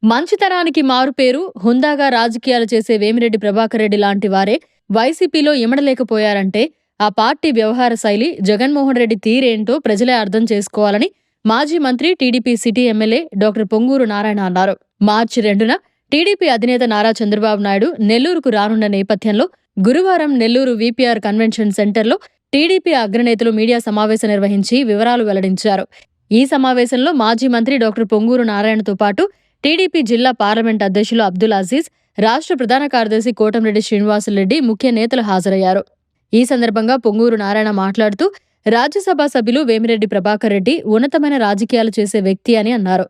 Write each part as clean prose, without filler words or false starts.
మంచితనానికి మారుపేరు, హుందాగా రాజకీయాలు చేసే వేమిరెడ్డి ప్రభాకర్ రెడ్డి లాంటి వారే వైసీపీలో ఇమడలేకపోయారంటే ఆ పార్టీ వ్యవహార శైలి, జగన్మోహన్ రెడ్డి తీరేంటో ప్రజలే అర్థం చేసుకోవాలని మాజీ మంత్రి, TDP city MLA doctor Ponguru Narayana అన్నారు. మార్చి 2న టీడీపీ అధినేత నారా చంద్రబాబు నాయుడు నెల్లూరుకు రానున్న నేపథ్యంలో గురువారం నెల్లూరు వీపీఆర్ కన్వెన్షన్ సెంటర్లో టీడీపీ అగ్రనేతలు మీడియా సమావేశం నిర్వహించి వివరాలు వెల్లడించారు. ఈ సమావేశంలో మాజీ మంత్రి డాక్టర్ పొంగూరు నారాయణతో పాటు టీడీపీ జిల్లా పార్లమెంట్ అధ్యక్షులు అబ్దుల్ అజీజ్, రాష్ట్ర ప్రధాన కార్యదర్శి కోటంరెడ్డి శ్రీనివాసులరెడ్డి ముఖ్య నేతలు హాజరయ్యారు. ఈ సందర్భంగా పొంగూరు నారాయణ మాట్లాడుతూ రాజ్యసభ సభ్యులు వేమిరెడ్డి ప్రభాకర్ రెడ్డి ఉన్నతమైన రాజకీయాలు చేసే వ్యక్తి అని అన్నారు.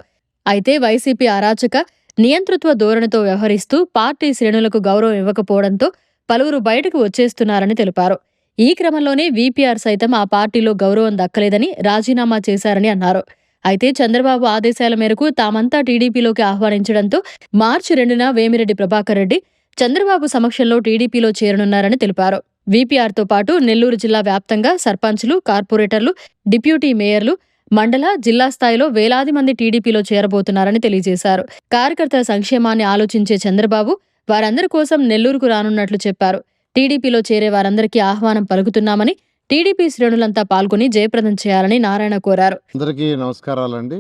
అయితే వైసీపీ అరాచక, నియంతృత్వ ధోరణితో వ్యవహరిస్తూ పార్టీ శ్రేణులకు గౌరవం ఇవ్వకపోవడంతో పలువురు బయటకు వచ్చేస్తున్నారని తెలిపారు. ఈ క్రమంలోనే వీపీఆర్ సైతం ఆ పార్టీలో గౌరవం దక్కలేదని రాజీనామా చేశారని అన్నారు. అయితే చంద్రబాబు ఆదేశాల మేరకు తామంతా టీడీపీలోకి ఆహ్వానించడంతో మార్చి 2న వేమిరెడ్డి ప్రభాకర్ రెడ్డి చంద్రబాబు సమక్షంలో టీడీపీలో చేరనున్నారని తెలిపారు. వీపీఆర్తో పాటు నెల్లూరు జిల్లా వ్యాప్తంగా సర్పంచ్లు, కార్పొరేటర్లు, డిప్యూటీ మేయర్లు, మండల, జిల్లా స్థాయిలో వేలాది మంది టీడీపీలో చేరబోతున్నారని తెలియజేశారు. కార్యకర్తల సంక్షేమాన్ని ఆలోచించే చంద్రబాబు వారందరి కోసం నెల్లూరుకు రానున్నట్లు చెప్పారు. టీడీపీలో చేరే వారందరికీ ఆహ్వానం పలుకుతున్నామని, టీడీపీ శ్రేణులంతా పాల్గొని జయప్రదం చేయాలని నారాయణ కోరారు. అందరికీ నమస్కారాలండి.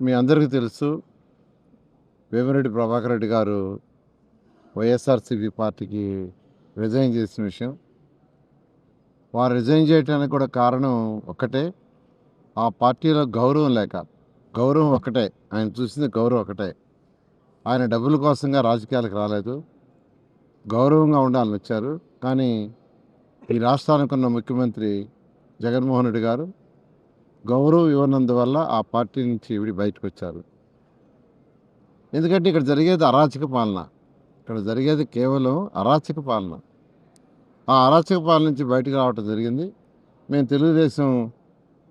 మీ అందరికీ తెలుసు, వేమిరెడ్డి ప్రభాకర్ రెడ్డి గారు వైఎస్ఆర్సీపీ పార్టీకి రిజైన్ చేసిన విషయం. వారు రిజైన్ చేయడానికి కూడా కారణం ఒక్కటే, ఆ పార్టీలో గౌరవం లేక. గౌరవం ఒకటే, ఆయన చూసింది గౌరవం ఒకటే. ఆయన డబ్బుల కోసంగా రాజకీయాలకు రాలేదు, గౌరవంగా ఉండాలని వచ్చారు. కానీ ఈ రాష్ట్రానికి ఉన్న ముఖ్యమంత్రి జగన్మోహన్ రెడ్డి గారు గౌరవం ఇవ్వనందువల్ల ఆ పార్టీ నుంచి బయటకు వచ్చారు. ఎందుకంటే ఇక్కడ జరిగేది అరాచక పాలన, ఇక్కడ జరిగేది కేవలం అరాచక పాలన. ఆ అరాచక పాలన నుంచి బయటకు రావటం జరిగింది. మేము తెలుగుదేశం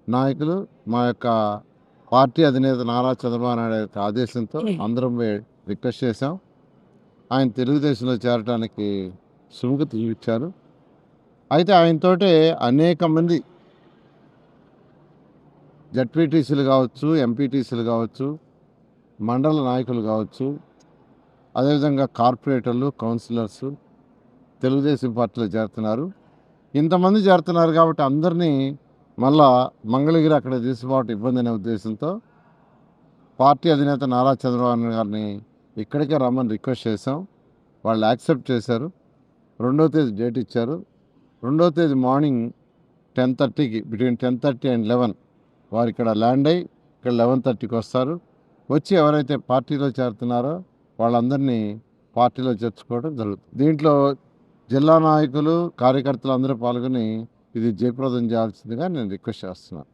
నాయకులు, మా యొక్క పార్టీ అధినేత నారా చంద్రబాబు నాయుడు యొక్క ఆదేశంతో అందరం రిక్వెస్ట్ చేశాం. ఆయన తెలుగుదేశంలో చేరడానికి సుముఖత చూపించారు. అయితే ఆయనతోటే అనేక మంది జడ్పీటీసీలు కావచ్చు, ఎంపీటీసీలు కావచ్చు, మండల నాయకులు కావచ్చు, అదేవిధంగా కార్పొరేటర్లు, కౌన్సిలర్స్ తెలుగుదేశం పార్టీలో చేరుతున్నారు. ఇంతమంది చేరుతున్నారు కాబట్టి అందరినీ మళ్ళా మంగళగిరి అక్కడ తీసుకోవటం ఇబ్బంది అనే ఉద్దేశంతో పార్టీ అధినేత నారా చంద్రబాబు నాయుడు గారిని ఇక్కడికే రమ్మని రిక్వెస్ట్ చేశాం. వాళ్ళు యాక్సెప్ట్ చేశారు. 2వ తేదీ డేట్ ఇచ్చారు. 2వ తేదీ మార్నింగ్ 10:30కి, బిట్వీన్ 10:30 and 11 వారు ఇక్కడ ల్యాండ్ అయ్యి ఇక్కడ 11:30కి వస్తారు. వచ్చి ఎవరైతే పార్టీలో చేరుతున్నారో వాళ్ళందరినీ పార్టీలో చేర్చుకోవడం జరుగుతుంది. దీంట్లో జిల్లా నాయకులు, కార్యకర్తలు అందరూ పాల్గొని ఇది జయప్రదం చేయాల్సిందిగా నేను రిక్వెస్ట్ చేస్తున్నాను.